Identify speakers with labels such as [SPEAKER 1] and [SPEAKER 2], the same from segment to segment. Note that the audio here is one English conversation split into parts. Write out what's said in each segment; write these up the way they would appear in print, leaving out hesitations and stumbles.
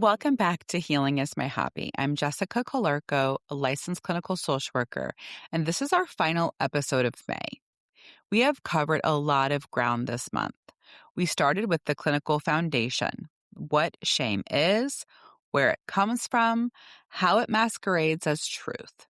[SPEAKER 1] Welcome back to Healing is My Hobby. I'm Jessica Colarco, a licensed clinical social worker, and this is our final episode of May. We have covered a lot of ground this month. We started with the clinical foundation, what shame is, where it comes from, how it masquerades as truth.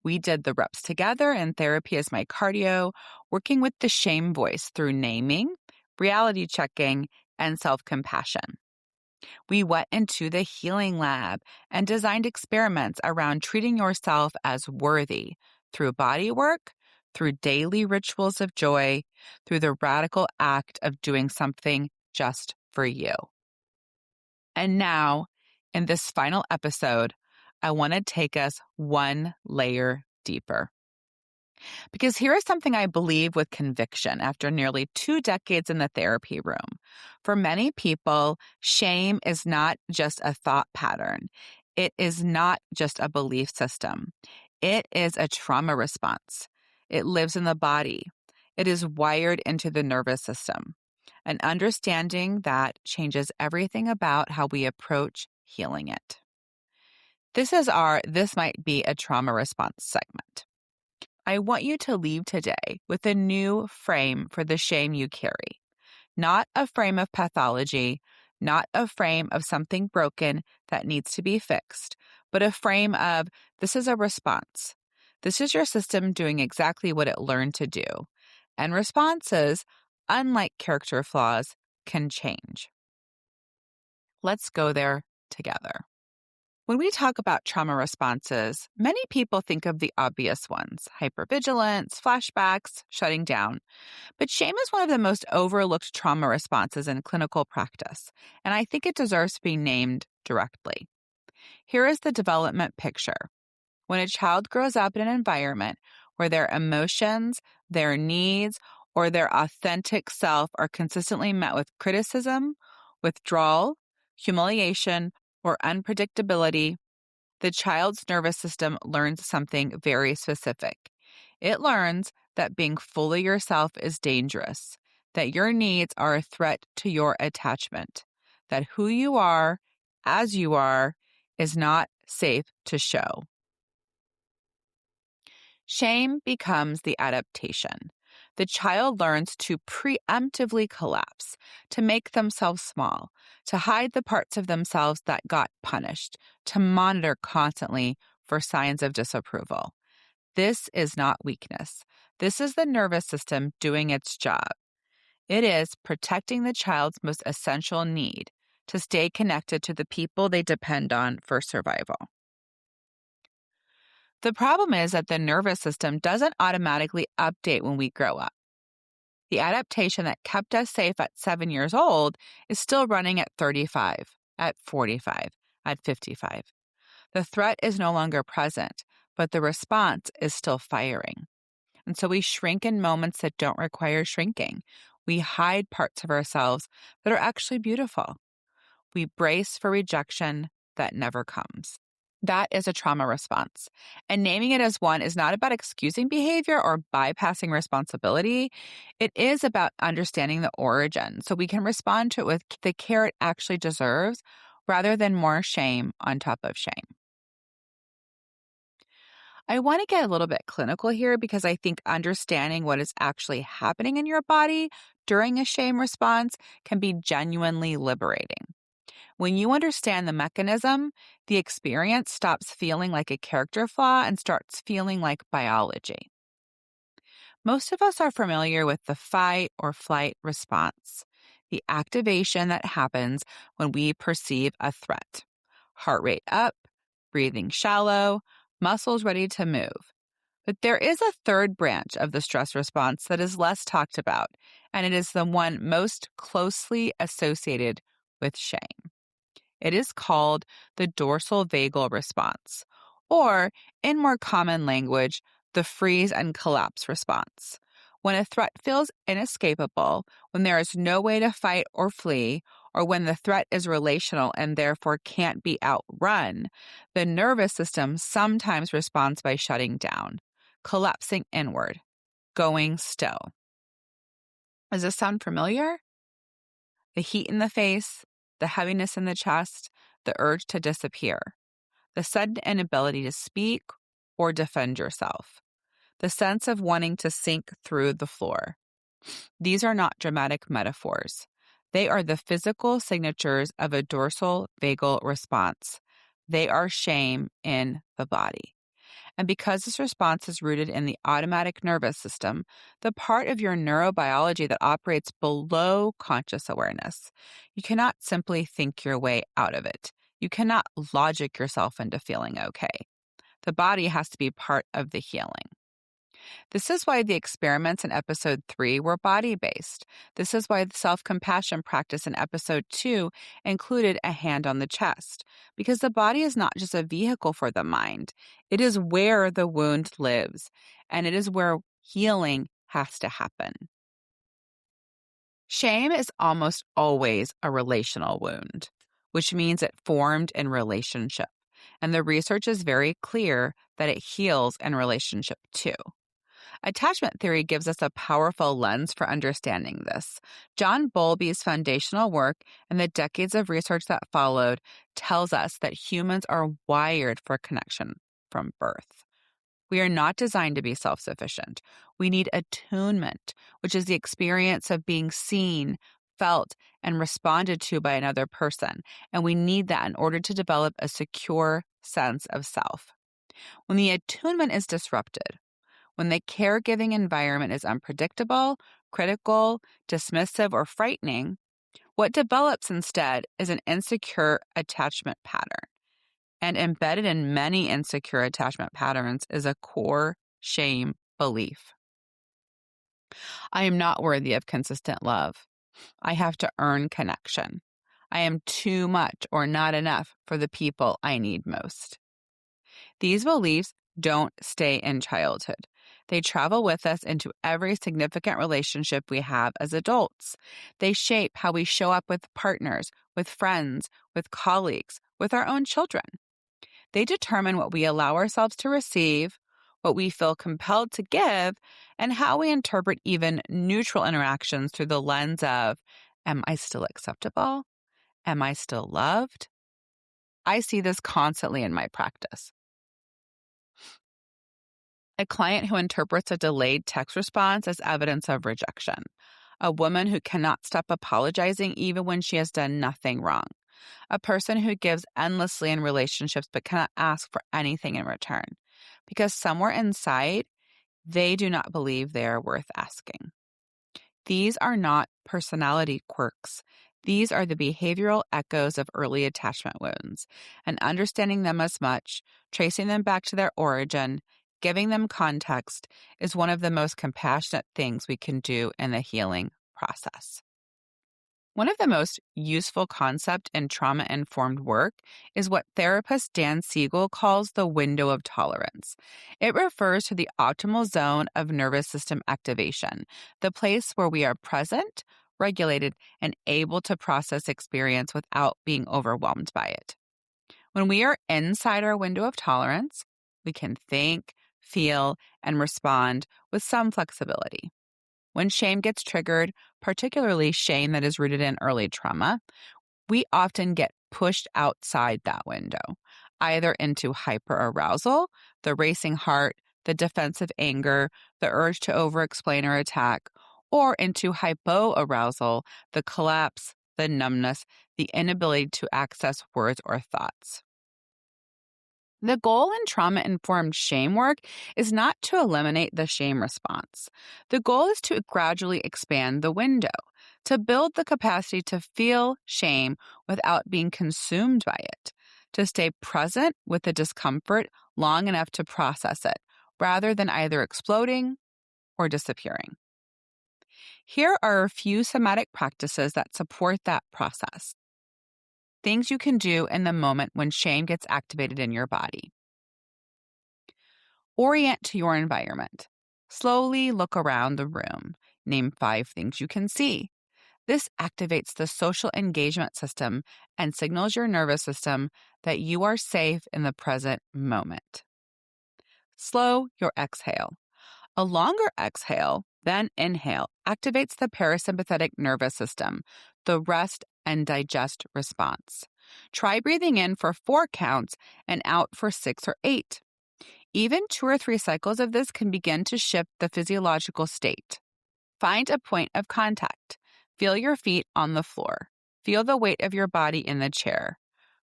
[SPEAKER 1] We did the reps together in Therapy is My Cardio, working with the shame voice through naming, reality checking, and self-compassion. We went into the healing lab and designed experiments around treating yourself as worthy through body work, through daily rituals of joy, through the radical act of doing something just for you. And now, in this final episode, I want to take us one layer deeper. Because here is something I believe with conviction after nearly 2 decades in the therapy room. For many people, shame is not just a thought pattern. It is not just a belief system. It is a trauma response. It lives in the body. It is wired into the nervous system. An understanding that changes everything about how we approach healing it. This is our This Might Be a Trauma Response segment. I want you to leave today with a new frame for the shame you carry. Not a frame of pathology, not a frame of something broken that needs to be fixed, but a frame of this is a response. This is your system doing exactly what it learned to do. And responses, unlike character flaws, can change. Let's go there together. When we talk about trauma responses, many people think of the obvious ones, hypervigilance, flashbacks, shutting down. But shame is one of the most overlooked trauma responses in clinical practice, and I think it deserves to be named directly. Here is the development picture. When a child grows up in an environment where their emotions, their needs, or their authentic self are consistently met with criticism, withdrawal, humiliation, or unpredictability, the child's nervous system learns something very specific. It learns that being fully yourself is dangerous, that your needs are a threat to your attachment, that who you are, as you are, is not safe to show. Shame becomes the adaptation. The child learns to preemptively collapse, to make themselves small, to hide the parts of themselves that got punished, to monitor constantly for signs of disapproval. This is not weakness. This is the nervous system doing its job. It is protecting the child's most essential need, to stay connected to the people they depend on for survival. The problem is that the nervous system doesn't automatically update when we grow up. The adaptation that kept us safe at 7 years old is still running at 35, at 45, at 55. The threat is no longer present, but the response is still firing. And so we shrink in moments that don't require shrinking. We hide parts of ourselves that are actually beautiful. We brace for rejection that never comes. That is a trauma response. And naming it as one is not about excusing behavior or bypassing responsibility. It is about understanding the origin so we can respond to it with the care it actually deserves rather than more shame on top of shame. I want to get a little bit clinical here because I think understanding what is actually happening in your body during a shame response can be genuinely liberating. When you understand the mechanism, the experience stops feeling like a character flaw and starts feeling like biology. Most of us are familiar with the fight or flight response, the activation that happens when we perceive a threat. Heart rate up, breathing shallow, muscles ready to move. But there is a third branch of the stress response that is less talked about, and it is the one most closely associated with shame. It is called the dorsal vagal response, or in more common language, the freeze and collapse response. When a threat feels inescapable, when there is no way to fight or flee, or when the threat is relational and therefore can't be outrun, the nervous system sometimes responds by shutting down, collapsing inward, going still. Does this sound familiar? The heat in the face, the heaviness in the chest, the urge to disappear, the sudden inability to speak or defend yourself, the sense of wanting to sink through the floor. These are not dramatic metaphors. They are the physical signatures of a dorsal vagal response. They are shame in the body. And because this response is rooted in the automatic nervous system, the part of your neurobiology that operates below conscious awareness, you cannot simply think your way out of it. You cannot logic yourself into feeling okay. The body has to be part of the healing. This is why the experiments in episode 3 were body-based. This is why the self-compassion practice in episode 2 included a hand on the chest, because the body is not just a vehicle for the mind. It is where the wound lives, and it is where healing has to happen. Shame is almost always a relational wound, which means it formed in relationship. And the research is very clear that it heals in relationship too. Attachment theory gives us a powerful lens for understanding this. John Bowlby's foundational work and the decades of research that followed tells us that humans are wired for connection from birth. We are not designed to be self-sufficient. We need attunement, which is the experience of being seen, felt, and responded to by another person. And we need that in order to develop a secure sense of self. When the attunement is disrupted, when the caregiving environment is unpredictable, critical, dismissive, or frightening, what develops instead is an insecure attachment pattern. And embedded in many insecure attachment patterns is a core shame belief. I am not worthy of consistent love. I have to earn connection. I am too much or not enough for the people I need most. These beliefs don't stay in childhood. They travel with us into every significant relationship we have as adults. They shape how we show up with partners, with friends, with colleagues, with our own children. They determine what we allow ourselves to receive, what we feel compelled to give, and how we interpret even neutral interactions through the lens of, am I still acceptable? Am I still loved? I see this constantly in my practice. A client who interprets a delayed text response as evidence of rejection. A woman who cannot stop apologizing even when she has done nothing wrong. A person who gives endlessly in relationships but cannot ask for anything in return. Because somewhere inside, they do not believe they are worth asking. These are not personality quirks. These are the behavioral echoes of early attachment wounds. And understanding them as much, tracing them back to their origin, giving them context is one of the most compassionate things we can do in the healing process. One of the most useful concepts in trauma-informed work is what therapist Dan Siegel calls the window of tolerance. It refers to the optimal zone of nervous system activation, the place where we are present, regulated, and able to process experience without being overwhelmed by it. When we are inside our window of tolerance, we can think, feel, and respond with some flexibility. When shame gets triggered, particularly shame that is rooted in early trauma, we often get pushed outside that window, either into hyperarousal, the racing heart, the defensive anger, the urge to overexplain or attack, or into hypoarousal, the collapse, the numbness, the inability to access words or thoughts. The goal in trauma-informed shame work is not to eliminate the shame response. The goal is to gradually expand the window, to build the capacity to feel shame without being consumed by it, to stay present with the discomfort long enough to process it, rather than either exploding or disappearing. Here are a few somatic practices that support that process. Things you can do in the moment when shame gets activated in your body. Orient to your environment. Slowly look around the room. Name 5 things you can see. This activates the social engagement system and signals your nervous system that you are safe in the present moment. Slow your exhale. A longer exhale, then inhale, activates the parasympathetic nervous system, the rest and digest response. Try breathing in for 4 counts and out for 6 or 8. Even 2 or 3 cycles of this can begin to shift the physiological state. Find a point of contact. Feel your feet on the floor. Feel the weight of your body in the chair.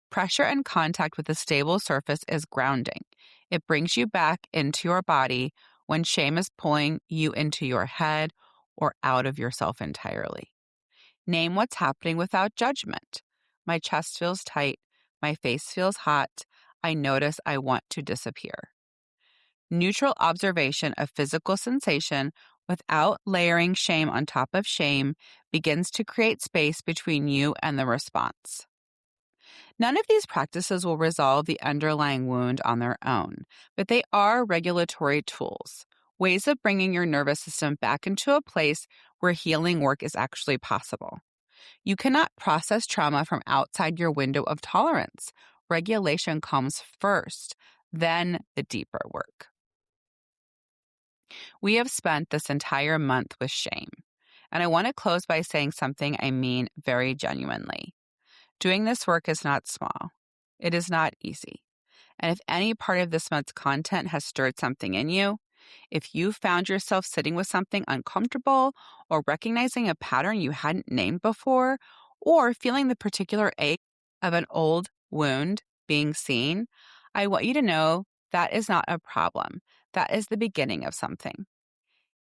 [SPEAKER 1] Pressure and contact with a stable surface is grounding. It brings you back into your body when shame is pulling you into your head or out of yourself entirely. Name what's happening without judgment. My chest feels tight. My face feels hot. I notice I want to disappear. Neutral observation of physical sensation without layering shame on top of shame begins to create space between you and the response. None of these practices will resolve the underlying wound on their own, but they are regulatory tools, ways of bringing your nervous system back into a place where healing work is actually possible. You cannot process trauma from outside your window of tolerance. Regulation comes first, then the deeper work. We have spent this entire month with shame, and I want to close by saying something I mean very genuinely. Doing this work is not small. It is not easy. And if any part of this month's content has stirred something in you, if you found yourself sitting with something uncomfortable or recognizing a pattern you hadn't named before, or feeling the particular ache of an old wound being seen, I want you to know that is not a problem. That is the beginning of something.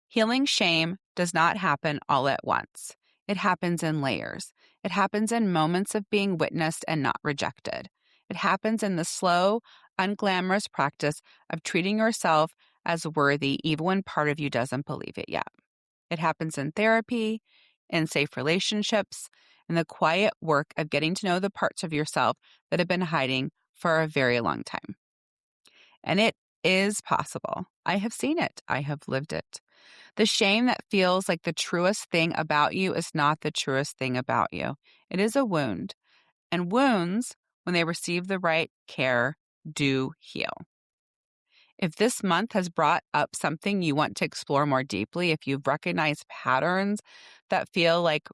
[SPEAKER 1] Healing shame does not happen all at once. It happens in layers. It happens in moments of being witnessed and not rejected. It happens in the slow, unglamorous practice of treating yourself as worthy even when part of you doesn't believe it yet. It happens in therapy, in safe relationships, in the quiet work of getting to know the parts of yourself that have been hiding for a very long time. And it is possible. I have seen it. I have lived it. The shame that feels like the truest thing about you is not the truest thing about you. It is a wound. And wounds, when they receive the right care, do heal. If this month has brought up something you want to explore more deeply, if you've recognized patterns that feel like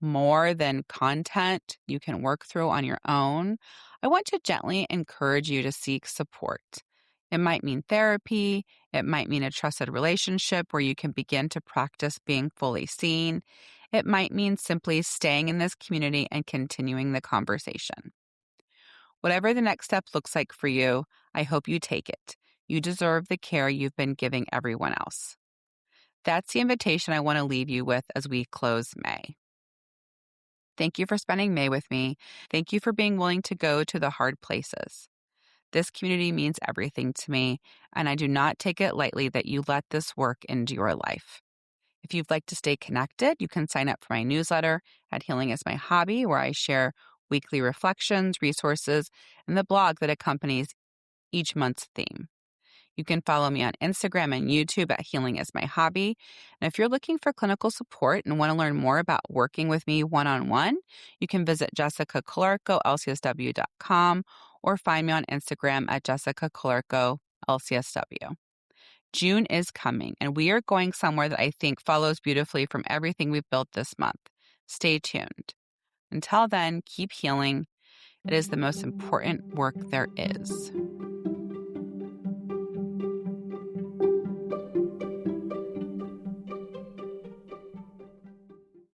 [SPEAKER 1] more than content you can work through on your own, I want to gently encourage you to seek support. It might mean therapy. It might mean a trusted relationship where you can begin to practice being fully seen. It might mean simply staying in this community and continuing the conversation. Whatever the next step looks like for you, I hope you take it. You deserve the care you've been giving everyone else. That's the invitation I want to leave you with as we close May. Thank you for spending May with me. Thank you for being willing to go to the hard places. This community means everything to me, and I do not take it lightly that you let this work into your life. If you'd like to stay connected, you can sign up for my newsletter at Healing is My Hobby, where I share weekly reflections, resources, and the blog that accompanies each month's theme. You can follow me on Instagram and YouTube at Healing is My Hobby. And if you're looking for clinical support and want to learn more about working with me one-on-one, you can visit jessicacolorco.lcsw.com or find me on Instagram at jessicacolorco.lcsw. June is coming, and we are going somewhere that I think follows beautifully from everything we've built this month. Stay tuned. Until then, keep healing. It is the most important work there is.